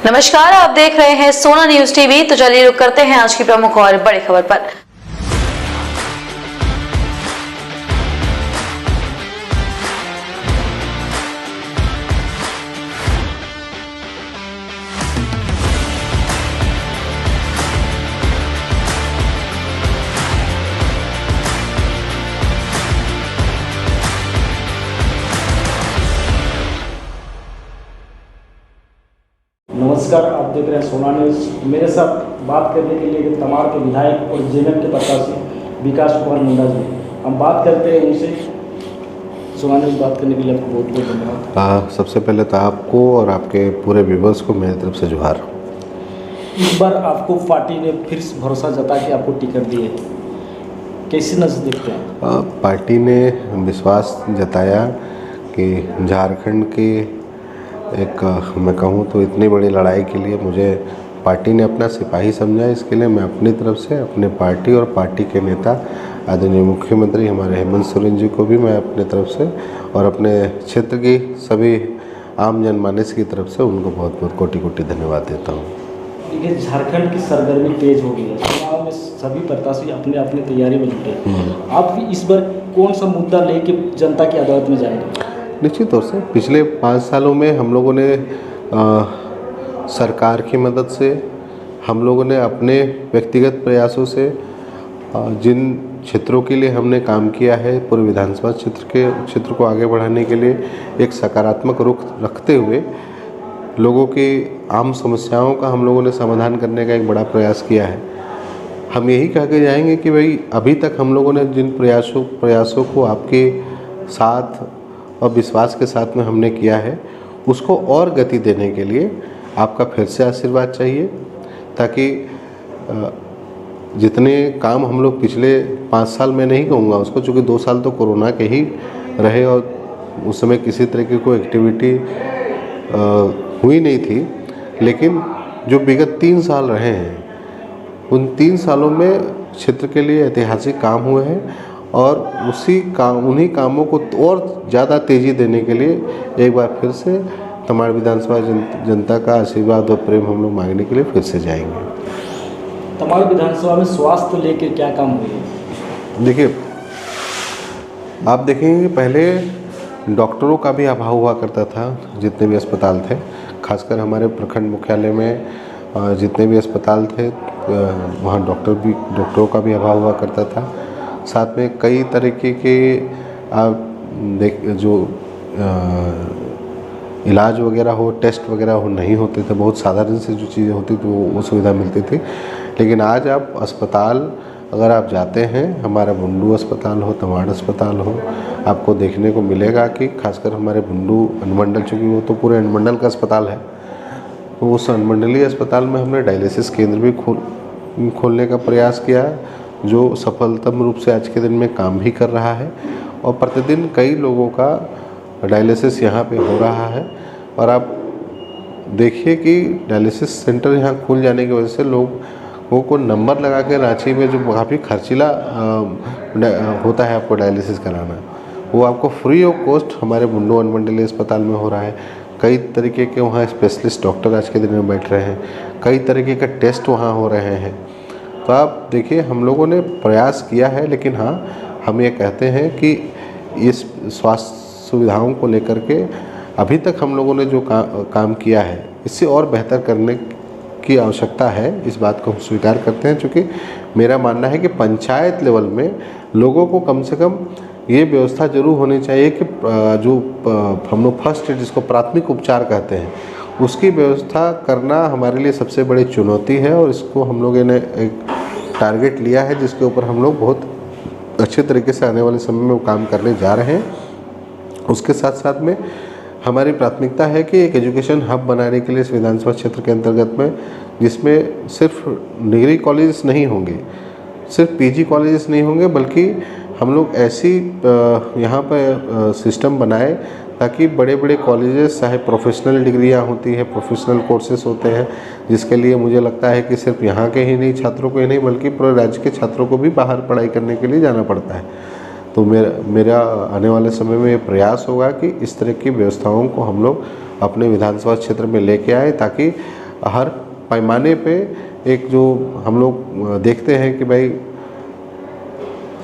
नमस्कार, आप देख रहे हैं सोना न्यूज टीवी। तो चलिए रुक करते हैं आज की प्रमुख और बड़ी खबर पर। नमस्कार, आप देख रहे हैं सोना न्यूज। मेरे साथ बात करने के लिए तमाड़ के विधायक और जेएमएम के प्रत्याशी विकास कुमार मुंडा जी, हम बात करते हैं उनसे। सोना न्यूज बात करने के लिए आपको बहुत बहुत धन्यवाद। सबसे पहले तो आपको और आपके पूरे व्यूवर्स को मेरी तरफ से जोहार। इस बार आपको पार्टी ने फिर से भरोसा जता के आपको टिकट दी है, कैसी नजर देखते हैं? पार्टी ने विश्वास जताया कि झारखंड के एक मैं कहूँ तो इतनी बड़ी लड़ाई के लिए मुझे पार्टी ने अपना सिपाही समझा। इसके लिए मैं अपनी तरफ से अपने पार्टी और पार्टी के नेता आदरणीय मुख्यमंत्री हमारे हेमंत सोरेन जी को भी मैं अपने तरफ से और अपने क्षेत्र की सभी आम जनमानस की तरफ से उनको बहुत बहुत कोटि कोटि धन्यवाद देता हूँ। देखिए, झारखंड की सरगर्मी तेज हो गई है। चुनाव में सभी प्रत्याशी अपने अपने तैयारी में जुटे हैं। आप इस बार कौन सा मुद्दा लेके जनता की अदालत में जाएंगे? निश्चित तौर से पिछले 5 सालों में हम लोगों ने सरकार की मदद से, हम लोगों ने अपने व्यक्तिगत प्रयासों से जिन क्षेत्रों के लिए हमने काम किया है, पूरे विधानसभा क्षेत्र को आगे बढ़ाने के लिए एक सकारात्मक रुख रखते हुए लोगों की आम समस्याओं का हम लोगों ने समाधान करने का एक बड़ा प्रयास किया है। हम यही कह के जाएंगे कि भाई अभी तक हम लोगों ने जिन प्रयासों को आपके साथ और विश्वास के साथ में हमने किया है, उसको और गति देने के लिए आपका फिर से आशीर्वाद चाहिए, ताकि जितने काम हम लोग पिछले 5 साल में नहीं कहूँगा उसको, चूँकि 2 साल तो कोरोना के ही रहे और उस समय किसी तरह की कोई एक्टिविटी हुई नहीं थी, लेकिन जो विगत 3 साल रहे हैं उन 3 सालों में क्षेत्र के लिए ऐतिहासिक काम हुए हैं और उन्हीं कामों को और ज़्यादा तेज़ी देने के लिए एक बार फिर से तमाड़ विधानसभा जनता का आशीर्वाद और प्रेम हम लोग मांगने के लिए फिर से जाएंगे। तमाड़ विधानसभा में स्वास्थ्य लेके क्या काम हुई है? देखिए, आप देखेंगे पहले डॉक्टरों का भी अभाव हुआ करता था। जितने भी अस्पताल थे, खासकर हमारे प्रखंड मुख्यालय में जितने भी अस्पताल थे वहाँ डॉक्टरों का भी अभाव हुआ करता था। साथ में कई तरीके के जो इलाज वगैरह हो, टेस्ट वगैरह हो नहीं होते थे। बहुत साधारण से जो चीज़ें होती थी वो सुविधा मिलती थी। लेकिन आज आप अस्पताल अगर आप जाते हैं, हमारा बुंडू अस्पताल हो, तमाड़ अस्पताल हो, आपको देखने को मिलेगा कि खासकर हमारे बुंडू अनुमंडल, चूँकि वो तो पूरे अनुमंडल का अस्पताल है, तो उस अनुमंडलीय अस्पताल में हमने डायलिसिस केंद्र भी खोलने का प्रयास किया, जो सफलतम रूप से आज के दिन में काम भी कर रहा है और प्रतिदिन कई लोगों का डायलिसिस यहाँ पे हो रहा है। और आप देखिए कि डायलिसिस सेंटर यहाँ खुल जाने की वजह से लोगों को नंबर लगा के रांची में जो काफ़ी खर्चीला होता है आपको डायलिसिस कराना, वो आपको फ्री ऑफ कॉस्ट हमारे बुंडू अनुमंडलीय अस्पताल में हो रहा है। कई तरीके के वहाँ स्पेशलिस्ट डॉक्टर आज के दिन में बैठ रहे हैं, कई तरीके का टेस्ट वहाँ हो रहे हैं। तो आप देखिए, हम लोगों ने प्रयास किया है, लेकिन हाँ, हम ये कहते हैं कि इस स्वास्थ्य सुविधाओं को लेकर के अभी तक हम लोगों ने जो काम किया है, इससे और बेहतर करने की आवश्यकता है। इस बात को हम स्वीकार करते हैं, क्योंकि मेरा मानना है कि पंचायत लेवल में लोगों को कम से कम ये व्यवस्था जरूर होनी चाहिए कि जो हम लोग फर्स्ट एड, जिसको प्राथमिक उपचार कहते हैं, उसकी व्यवस्था करना हमारे लिए सबसे बड़ी चुनौती है। और इसको हम लोगों ने एक टारगेट लिया है, जिसके ऊपर हम लोग बहुत अच्छे तरीके से आने वाले समय में वो काम करने जा रहे हैं। उसके साथ साथ में हमारी प्राथमिकता है कि एक एजुकेशन हब बनाने के लिए इस विधानसभा क्षेत्र के अंतर्गत में, जिसमें सिर्फ डिग्री कॉलेजेस नहीं होंगे, सिर्फ पीजी कॉलेजेस नहीं होंगे, बल्कि हम लोग ऐसी यहाँ पर सिस्टम बनाए ताकि बड़े बड़े कॉलेजेस, चाहे प्रोफेशनल डिग्रियाँ होती है, प्रोफेशनल कोर्सेज होते हैं, जिसके लिए मुझे लगता है कि सिर्फ यहाँ के ही नहीं छात्रों को ही नहीं, बल्कि पूरे राज्य के छात्रों को भी बाहर पढ़ाई करने के लिए जाना पड़ता है। तो मेरा आने वाले समय में ये प्रयास होगा कि इस तरह की व्यवस्थाओं को हम लोग अपने विधानसभा क्षेत्र में लेके आए, ताकि हर पैमाने पे एक जो हम लोग देखते हैं कि भाई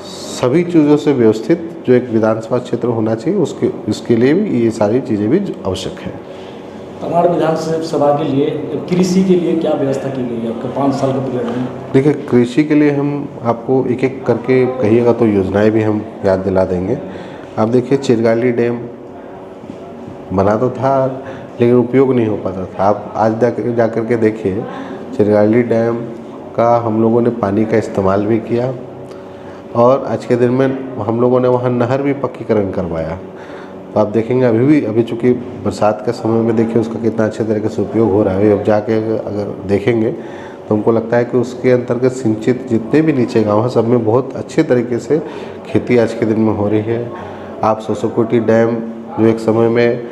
सभी चीज़ों से व्यवस्थित जो एक विधानसभा क्षेत्र होना चाहिए, उसके लिए भी ये सारी चीज़ें भी आवश्यक है। तमाड़ विधानसभा के लिए कृषि के लिए क्या व्यवस्था की गई है आपके 5 साल के पीरियड में? देखिए, कृषि के लिए हम आपको एक एक करके कहिएगा तो योजनाएं भी हम याद दिला देंगे। आप देखिए, चिरगाली डैम बना तो था लेकिन उपयोग नहीं हो पाता था। आप आज जा कर के देखिए, चिरगाली डैम का हम लोगों ने पानी का इस्तेमाल भी किया और आज के दिन में हम लोगों ने वहाँ नहर भी पक्कीकरण करवाया। तो आप देखेंगे अभी चूँकि बरसात के समय में देखिए उसका कितना अच्छे तरीके से उपयोग हो रहा है। अब जाके अगर देखेंगे तो हमको लगता है कि उसके अंतर्गत सिंचित जितने भी नीचे गांव हैं सब में बहुत अच्छे तरीके से खेती आज के दिन में हो रही है। आप सोसोकोटी डैम जो एक समय में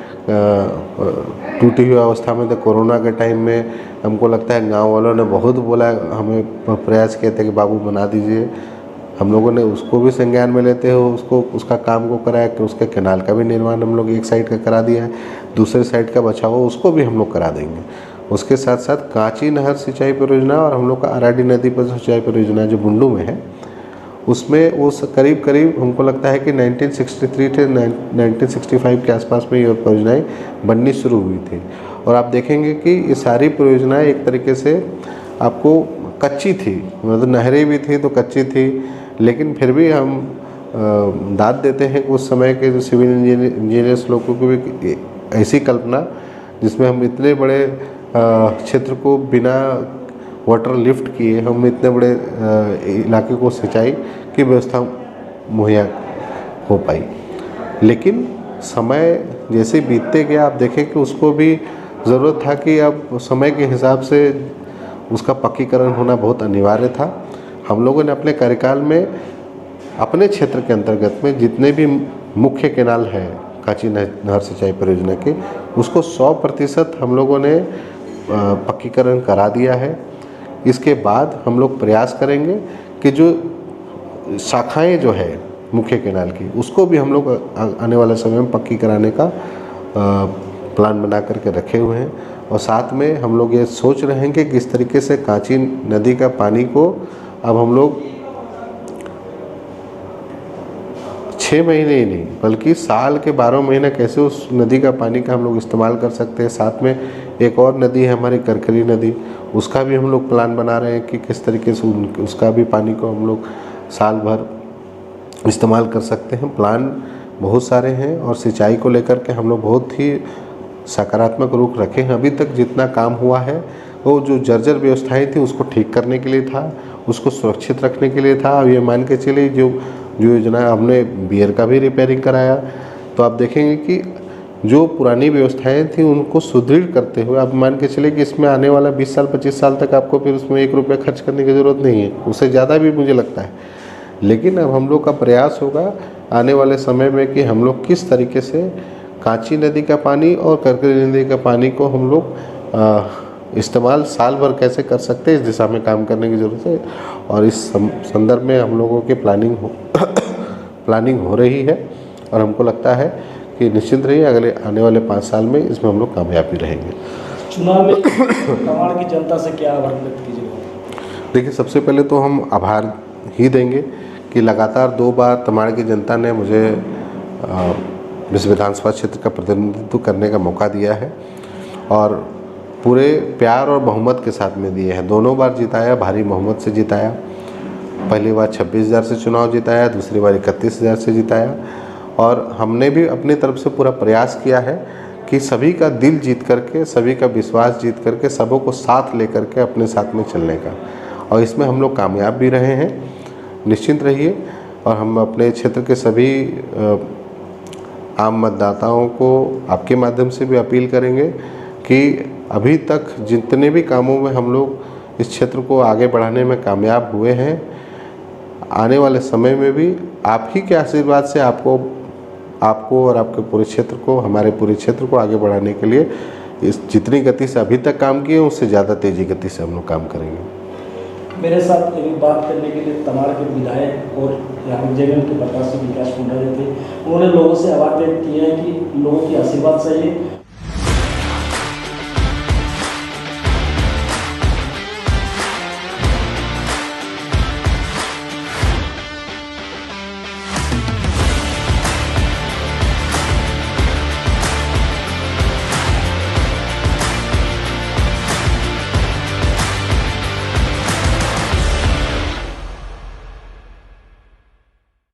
टूटी हुई अवस्था में थे कोरोना के टाइम में, हमको लगता है गांव वालों ने बहुत बोला, हमें प्रयास किए थे कि बाबू बना दीजिए। हम लोगों ने उसको भी संज्ञान में लेते हो, उसका काम को कराया कि उसके कैनाल का भी निर्माण हम लोग एक साइड का करा दिया है, दूसरे साइड का बचा हुआ उसको भी हम लोग करा देंगे। उसके साथ साथ कांची नहर सिंचाई परियोजना और हम लोग का आरआरडी नदी पर सिंचाई परियोजना जो बुंडू में है, उसमें वो करीब करीब हमको लगता है कि 1963 से 1965 के आसपास में ये परियोजनाएँ बननी शुरू हुई थी। और आप देखेंगे कि ये सारी परियोजनाएँ एक तरीके से आपको कच्ची थी, मतलब नहरें भी थी तो कच्ची थी, लेकिन फिर भी हम दाद देते हैं कि उस समय के जो सिविल इंजीनियर्स लोगों को भी ऐसी कल्पना जिसमें हम इतने बड़े क्षेत्र को बिना वाटर लिफ्ट किए हम इतने बड़े इलाके को सिंचाई की व्यवस्था मुहैया हो पाई। लेकिन समय जैसे बीतते गया आप देखें कि उसको भी ज़रूरत था कि अब समय के हिसाब से उसका पक्कीकरण होना बहुत अनिवार्य था। हम लोगों ने अपने कार्यकाल में अपने क्षेत्र के अंतर्गत में जितने भी मुख्य कैनाल हैं कांची नहर सिंचाई परियोजना के, उसको 100% हम लोगों ने पक्कीकरण करा दिया है। इसके बाद हम लोग प्रयास करेंगे कि जो शाखाएं जो है मुख्य कैनाल की, उसको भी हम लोग आने वाले समय में पक्की कराने का प्लान बना करके रखे हुए हैं। और साथ में हम लोग ये सोच रहे हैं कि किस तरीके से कांची नदी का पानी को अब हम लोग 6 महीने ही नहीं बल्कि साल के 12 महीने कैसे उस नदी का पानी का हम लोग इस्तेमाल कर सकते हैं। साथ में एक और नदी है हमारी करकरी नदी, उसका भी हम लोग प्लान बना रहे हैं कि किस तरीके से उसका भी पानी को हम लोग साल भर इस्तेमाल कर सकते हैं। प्लान बहुत सारे हैं और सिंचाई को लेकर के हम लोग बहुत ही सकारात्मक रुख रखे हैं। अभी तक जितना काम हुआ है वो जो जर्जर व्यवस्थाएं थी उसको ठीक करने के लिए था, उसको सुरक्षित रखने के लिए था। अब ये मान के चलिए जो योजना हमने बियर का भी रिपेयरिंग कराया, तो आप देखेंगे कि जो पुरानी व्यवस्थाएं थी उनको सुदृढ़ करते हुए आप मान के चलिए कि इसमें आने वाला 20 साल 25 साल तक आपको फिर उसमें 1 रुपया खर्च करने की ज़रूरत नहीं है, उससे ज़्यादा भी मुझे लगता है। लेकिन अब हम लोग का प्रयास होगा आने वाले समय में कि हम लोग किस तरीके से कांची नदी का पानी और करकरी नदी का पानी को हम लोग इस्तेमाल साल भर कैसे कर सकते हैं, इस दिशा में काम करने की ज़रूरत है। और इस संदर्भ में हम लोगों की प्लानिंग हो रही है और हमको लगता है कि निश्चित रहिए अगले आने वाले 5 साल में इसमें हम लोग कामयाबी रहेंगे। चुनाव में तमाड़ की जनता से क्या आभार व्यक्त कीजिएगा? देखिए, सबसे पहले तो हम आभार ही देंगे कि लगातार 2 बार तमाड़ की जनता ने मुझे इस विधानसभा क्षेत्र का प्रतिनिधित्व करने का मौका दिया है और पूरे प्यार और बहुमत के साथ में दिए हैं। दोनों बार जिताया, भारी बहुमत से जिताया। पहली बार 26,000 से चुनाव जिताया, दूसरी बार 31,000 से जिताया। और हमने भी अपनी तरफ से पूरा प्रयास किया है कि सभी का दिल जीत करके, सभी का विश्वास जीत करके, सबों को साथ लेकर के अपने साथ में चलने का, और इसमें हम लोग कामयाब भी रहे हैं। निश्चिंत रहिए। और हम अपने क्षेत्र के सभी आम मतदाताओं को आपके माध्यम से भी अपील करेंगे कि अभी तक जितने भी कामों में हम लोग इस क्षेत्र को आगे बढ़ाने में कामयाब हुए हैं, आने वाले समय में भी आप ही के आशीर्वाद से आपको और आपके पूरे क्षेत्र को, हमारे पूरे क्षेत्र को आगे बढ़ाने के लिए इस जितनी गति से अभी तक काम किए उससे ज़्यादा तेज़ी गति से हम लोग काम करेंगे। मेरे साथ एक बात करने के लिए तमाड़ के विधायक और यहाँ जेएमएम के प्रत्याशी विकास मुंडा जी थे। उन्होंने लोगों से आभार व्यक्त किया है कि लोगों की आशीर्वाद से